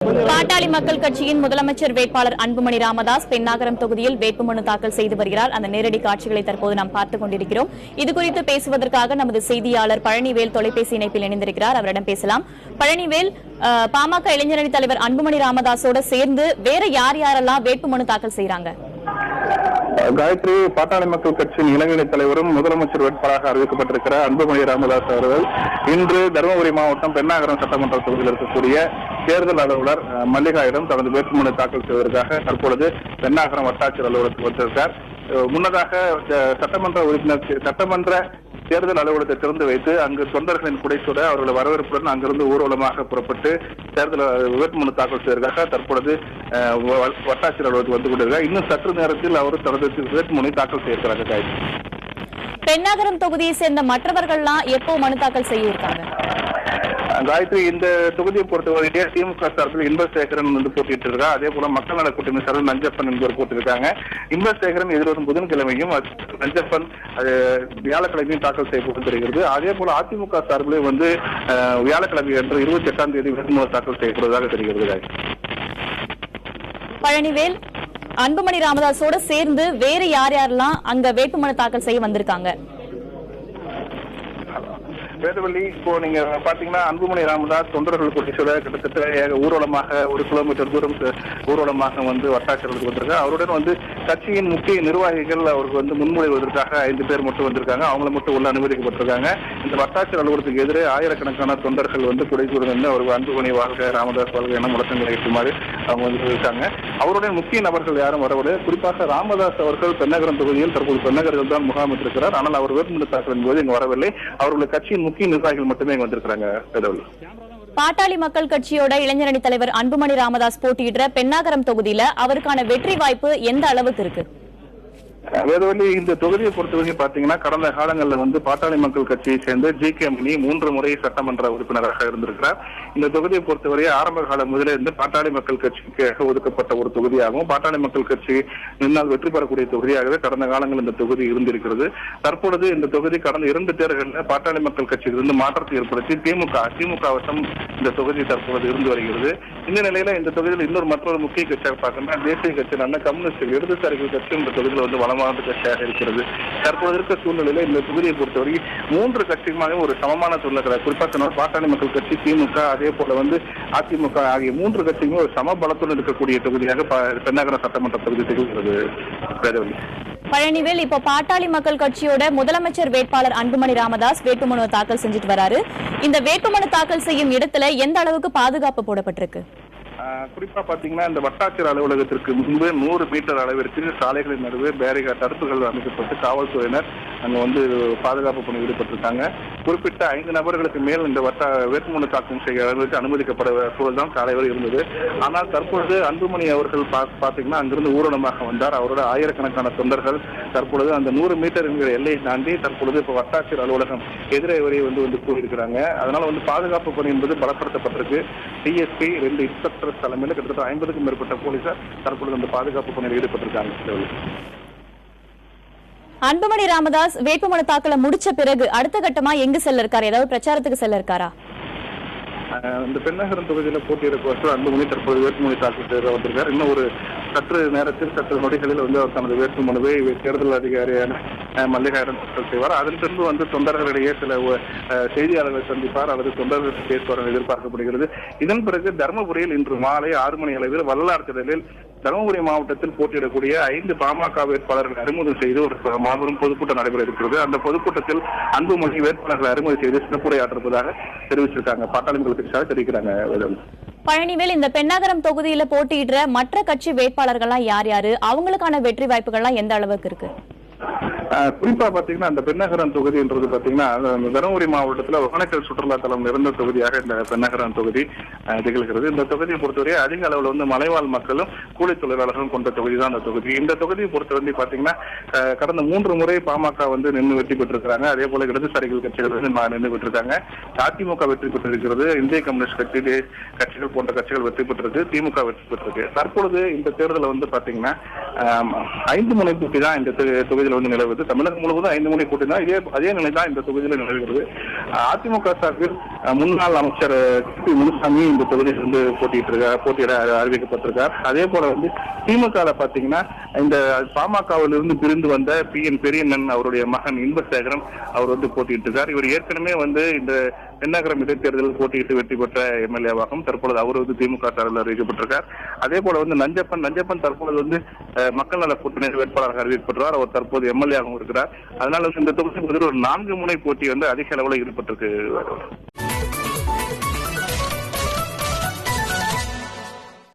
பாட்டாளி மக்கள் கட்சியின் முதலமைச்சர் வேட்பாளர் அன்புமணி ராமதாஸ் பென்னாகரம் தொகுதியில் வேட்புமனு தாக்கல் செய்து வருகிறார். அந்த நேரடி காட்சிகளை தற்போது நாம் பார்த்துக் கொண்டிருக்கிறோம். இதுகுறித்து பேசுவதற்காக நமது செய்தியாளர் பழனிவேல் தொலைபேசி இணைப்பில் இணைந்திருக்கிறார். அவரிடம் பேசலாம். பழனிவேல், பாமக இளைஞரணி தலைவர் அன்புமணி ராமதாஸோட சேர்ந்து வேற யார் யாரெல்லாம் வேட்புமனு தாக்கல் செய்யறாங்க? காயத்ரி, பாட்டாளி மக்கள் கட்சியின் இளைஞரணி தலைவரும் முதலமைச்சர் வேட்பாளராக அறிவிக்கப்பட்டிருக்கிற அன்புமணி ராமதாஸ் அவர்கள் இன்று தருமபுரி மாவட்டம் பென்னாகரம் சட்டமன்ற தொகுதியில் இருக்கக்கூடிய தேர்தல் அலுவலர் மல்லிகாவிடம் தனது வேட்புமனு தாக்கல் செய்வதற்காக தற்பொழுது பென்னாகரம் வட்டாட்சியர் அலுவலகத்துக்கு வந்திருக்கார். முன்னதாக சட்டமன்ற தேர்தல் அலுவலகத்தை திறந்து வைத்து அங்கு தொண்டர்களின் குடைசூட அவர்கள் வரவேற்புடன் அங்கிருந்து ஊர்வலமாக புறப்பட்டு தேர்தல் வேட்புமனு தாக்கல் செய்வதற்காக தற்பொழுது வட்டாட்சியர் அலுவலகத்துக்கு வந்து கொண்டிருக்கிறார். இன்னும் சற்று நேரத்தில் அவர் தனது வேட்புமனு தாக்கல் செய்திருக்கிறார். பென்னாகரம் தொகுதியை சேர்ந்த மற்றவர்கள்லாம் எப்போ மனு தாக்கல் செய்ய இருக்காங்க? காயத்ரி, இந்த தொகுதியை பொறுத்தவரையிலே திமுக சார்பில் இன்பசேகரன் வந்து போட்டிட்டு இருக்கார். அதே போல மக்கள் நல கூட்டணி சார்பில் நஞ்சப்பன் என்பவர் போட்டிருக்காங்க. இன்பசேகரன் எதிர்வரும் புதன்கிழமையும் நஞ்சப்பன் வியாழக்கிழமையும் தாக்கல் செய்யப்பட்டிருக்கிறது. அதே போல அதிமுக சார்பில் வந்து வியாழக்கிழமை அன்று 28ஆம் தேதி வேட்புமனு தாக்கல் செய்யப்படுவதாக தெரிகிறது. பழனிவேல், அன்புமணி ராமதாஸோட சேர்ந்து வேறு யார் யாரெல்லாம் அங்க வேட்புமனு தாக்கல் செய்ய வந்திருக்காங்க? வேதவள்ளி, இப்போ நீங்க பாத்தீங்கன்னா அன்புமணி ராமதாஸ் தொண்டர்கள் கூட்டிச்சோட கிட்டத்தட்ட ஊர்வலமாக 1 கிலோமீட்டர் தூரம் ஊர்வலமாக வந்து வட்டாட்சியர்களுக்கு வந்திருக்காங்க. அவருடன் வந்து கட்சியின் முக்கிய நிர்வாகிகள் அவருக்கு வந்து முன்மொழிவதற்காக 5 பேர் மட்டும் வந்திருக்காங்க. அவங்களை மட்டும் உள்ள அனுமதிக்கப்பட்டிருக்காங்க. இந்த வட்டாட்சியர் அலுவலகத்துக்கு எதிரே ஆயிரக்கணக்கான தொண்டர்கள் வந்து குடைசூழ்ந்து அவருக்கு அன்புமணி வாழ்க, ராமதாஸ் வாழ்க என முழக்கங்களை எட்டுமாறு அவங்க வந்து இருக்காங்க. அவருடைய முக்கிய நபர்கள் யாரும் வரவில்லை. குறிப்பாக ராமதாஸ் அவர்கள் பென்னகரம் தொகுதியில் தற்போது பென்னகரில் தான் முகாமிட்டிருக்கிறார். ஆனால் அவர் வேட்புமனு தாக்கலின் போது இங்கு வரவில்லை. அவர்களுடைய கட்சியின் முக்கிய நிர்வாகிகள் மட்டுமே வந்திருக்கிறாங்க. பாட்டாளி மக்கள் கட்சியோட இளைஞரணி தலைவர் அன்புமணி ராமதாஸ் போட்டியிடுற பென்னாகரம் தொகுதியில அவருக்கான வெற்றி வாய்ப்பு எந்த அளவுக்கு இருக்கு? வேதவள்ளி, இந்த தொகுதியை பொறுத்தவரை பாத்தீங்கன்னா கடந்த காலங்களில் வந்து பாட்டாளி மக்கள் கட்சியை சேர்ந்த ஜி.கே. மணி 3 முறை சட்டமன்ற உறுப்பினராக இருந்திருக்கிறார். இந்த தொகுதியை பொறுத்தவரை ஆரம்ப காலம் முதலே இருந்து பாட்டாளி மக்கள் கட்சிக்கு ஒதுக்கப்பட்ட ஒரு தொகுதியாகவும் பாட்டாளி மக்கள் கட்சி நின்னால் வெற்றி பெறக்கூடிய தொகுதியாகவே கடந்த காலங்களில் இந்த தொகுதி இருந்திருக்கிறது. தற்பொழுது இந்த தொகுதி கடந்த 2 தேர்தல்களில் பாட்டாளி மக்கள் கட்சியிலிருந்து மாற்றத்தை ஏற்படுத்தி திமுக வசம் இந்த தொகுதி தற்பொழுது இருந்து வருகிறது. இந்த நிலையில இந்த தொகுதியில் மற்றொரு முக்கிய கட்சியாக பார்க்கணும்னா தேசிய கட்சி கம்யூனிஸ்ட் இடதுசாரிகள் கட்சி இந்த தொகுதியில் வந்து வளமான கட்சியாக இருக்கிறது. தற்போது இருக்க சூழ்நிலையில இந்த தொகுதியை பொறுத்தவரை 3 கட்சிகளுமே ஒரு சமமான சூழ்நிலை. குறிப்பாக பாட்டாளி மக்கள் கட்சி, திமுக, அதே போல வந்து அதிமுக ஆகிய 3 கட்சிகளுமே ஒரு சம பலத்துடன் இருக்கக்கூடிய தொகுதியாக பென்னாகரம் சட்டமன்ற தொகுதி திகழ்கிறது. பழனிவேல், இப்போ பாட்டாளி மக்கள் கட்சியோட முதலமைச்சர் வேட்பாளர் அன்புமணி ராமதாஸ் வேட்புமனு தாக்கல் செஞ்சுட்டு வராரு. இந்த வேட்புமனு தாக்கல் செய்யும் இடத்துல எந்த அளவுக்கு பாதுகாப்பு போடப்பட்டிருக்கு? குறிப்பா பாத்தீங்கன்னா இந்த வட்டாட்சியர் அலுவலகத்திற்கு முன்பு 100 மீட்டர் அளவிற்கு சாலைகளின் நடுவே பேரிகார்டு தடுப்புகள் அமைக்கப்பட்டு காவல்துறையினர் அங்க வந்து பாதுகாப்பு பணி ஈடுபட்டிருக்காங்க. குறிப்பிட்ட 5 நபர்களுக்கு மேல் இந்த வேட்புமனு தாக்கல் செய்ய அளவிற்கு அனுமதிக்கப்பட சூழல் தான் காலை வரை இருந்தது. ஆனால் தற்பொழுது அன்புமணி அவர்கள் பாத்தீங்கன்னா அங்கிருந்து ஊர்வலமாக வந்தார். அவரோட ஆயிரக்கணக்கான தொண்டர்கள் தற்பொழுது அந்த 100 மீட்டர் என்கிற எல்லையை தாண்டி தற்பொழுது இப்ப வட்டாட்சியர் அலுவலகம் எதிரே வரை வந்து கூறியிருக்கிறாங்க. அதனால வந்து பாதுகாப்பு பணி என்பது பலப்படுத்தப்பட்டிருக்கு. டிஎஸ்பி 2 இன்ஸ்பெக்டர் தலைமையில் கிட்டத்தட்ட 50க்கும் மேற்பட்ட போலீசார் தற்பொழுது அந்த பாதுகாப்பு பணியில் ஈடுபட்டிருக்காங்க. அன்புமணி ராமதாஸ் வேட்புமனு தாக்கல முடிச்ச பிறகு அடுத்த கட்டமா எங்கு செல்ல இருக்காரு? ஏதாவது பிரச்சாரத்துக்கு செல்ல இருக்காரா? இந்த பென்னாகரம் தொகுதியில போட்டியிடப்பட்டு அன்புமணி தற்போது வேட்புமனு தாக்கல் செய்ய வந்திருக்கார். இன்னும் ஒரு சற்று நொடிகளில் வந்து அவர் தனது வேட்புமனுவை தேர்தல் அதிகாரியான மல்லிகாவிடம் தாக்கல் செய்வார். அதன் பின்பு வந்து தொண்டர்களிடையே சில செய்தியாளர்களை சந்திப்பார் அல்லது தொண்டர்கள் பேசுவார் எதிர்பார்க்கப்படுகிறது. இதன் பிறகு தருமபுரியில் இன்று மாலை 6 மணி அளவில் வள்ளலார் திடலில் தருமபுரி மாவட்டத்தில் போட்டியிடக்கூடிய 5 பாமக வேட்பாளர்களை அறிமுகம் செய்து ஒரு மாபெரும் பொதுக்கூட்டம் நடைபெற இருக்கிறது. அந்த பொதுக்கூட்டத்தில் அன்புமணி வேட்பாளர்களை அறிமுகம் செய்து சிறப்புரையாற்றுவதாக தெரிவிச்சிருக்காங்க. பாட்டாளி மக்கள் கட்சியாக தெரிவிக்கிறாங்க. பழனிவேல், இந்த பென்னாகரம் தொகுதியில போட்டியிடுற மற்ற கட்சி வேட்பாளர்கள்லாம் யார் யாரு? அவங்களுக்கான வெற்றி வாய்ப்புகள்லாம் எந்த அளவுக்கு இருக்கு? குறிப்பா பாத்தீங்கன்னா அந்த பென்னாகரம் தொகுதி என்றது பாத்தீங்கன்னா தருமபுரி மாவட்டத்தில் ஒகேனக்கல் சுற்றுலா தலம் நிறைந்த தொகுதியாக இந்த பென்னாகரம் தொகுதி திகழ்கிறது. இந்த தொகுதியை பொறுத்தவரை அதிக அளவில் வந்து மலைவாழ் மக்களும் கூலி தொழிலாளர்களும் கொண்ட தொகுதி தான் அந்த தொகுதி. இந்த தொகுதியை பொறுத்தவரை பாத்தீங்கன்னா கடந்த 3 முறை பாமக வந்து நின்று வெற்றி பெற்றிருக்கிறாங்க. அதே போல இடதுசாரிகள் கட்சிகள் வந்து நின்று பெற்றிருக்காங்க. அதிமுக வெற்றி பெற்றிருக்கிறது. இந்திய கம்யூனிஸ்ட் கட்சிகள் போன்ற கட்சிகள் வெற்றி பெற்றிருக்கு. திமுக வெற்றி பெற்றிருக்கு. தற்பொழுது இந்த தேர்தலில் வந்து பாத்தீங்கன்னா 5 முனை போட்டி தான் இந்த தொகுதியில் வந்து நிலவுது. தமிழகம் முழுவதும் 5 முனை கூட்டி தான் அதே நிலை தான் இந்த தொகுதியில் நிலவுகிறது. அதிமுக சார்பில் முன்னாள் அமைச்சர் கே.பி. முனுசாமி இந்த தொகுதியில் வந்து போட்டியிட அறிவிக்கப்பட்டிருக்கார். அதே போல வந்து திமுக பாத்தீங்கன்னா இந்த பாமகவில் இருந்து பிரிந்து வந்த பி.என். பெரியண்ணன் அவருடைய மகன் இன்பசேகரன் அவர் வந்து போட்டியிட்டு இருக்கார். இவர் ஏற்கனவே வந்து இந்த பெண்ணாகரம் இடைத்தேர்தலில் போட்டியிட்டு வெற்றி பெற்ற எம்எல்ஏவாகவும் தற்பொழுது அவர் வந்து திமுக சார்பில் அறிவிக்கப்பட்டிருக்கார். அதே போல வந்து நஞ்சப்பன் தற்பொழுது வந்து மக்கள் நல கூட்டணி வேட்பாளராக அறிவிக்கப்பட்டுள்ளார். அவர் தற்போது எம்எல்ஏ ஆகவும் இருக்கிறார். அதனால இந்த தொகுதி ஒரு 4 முனை போட்டி வந்து அதிக அளவில் ஈடுபட்டிருக்கு.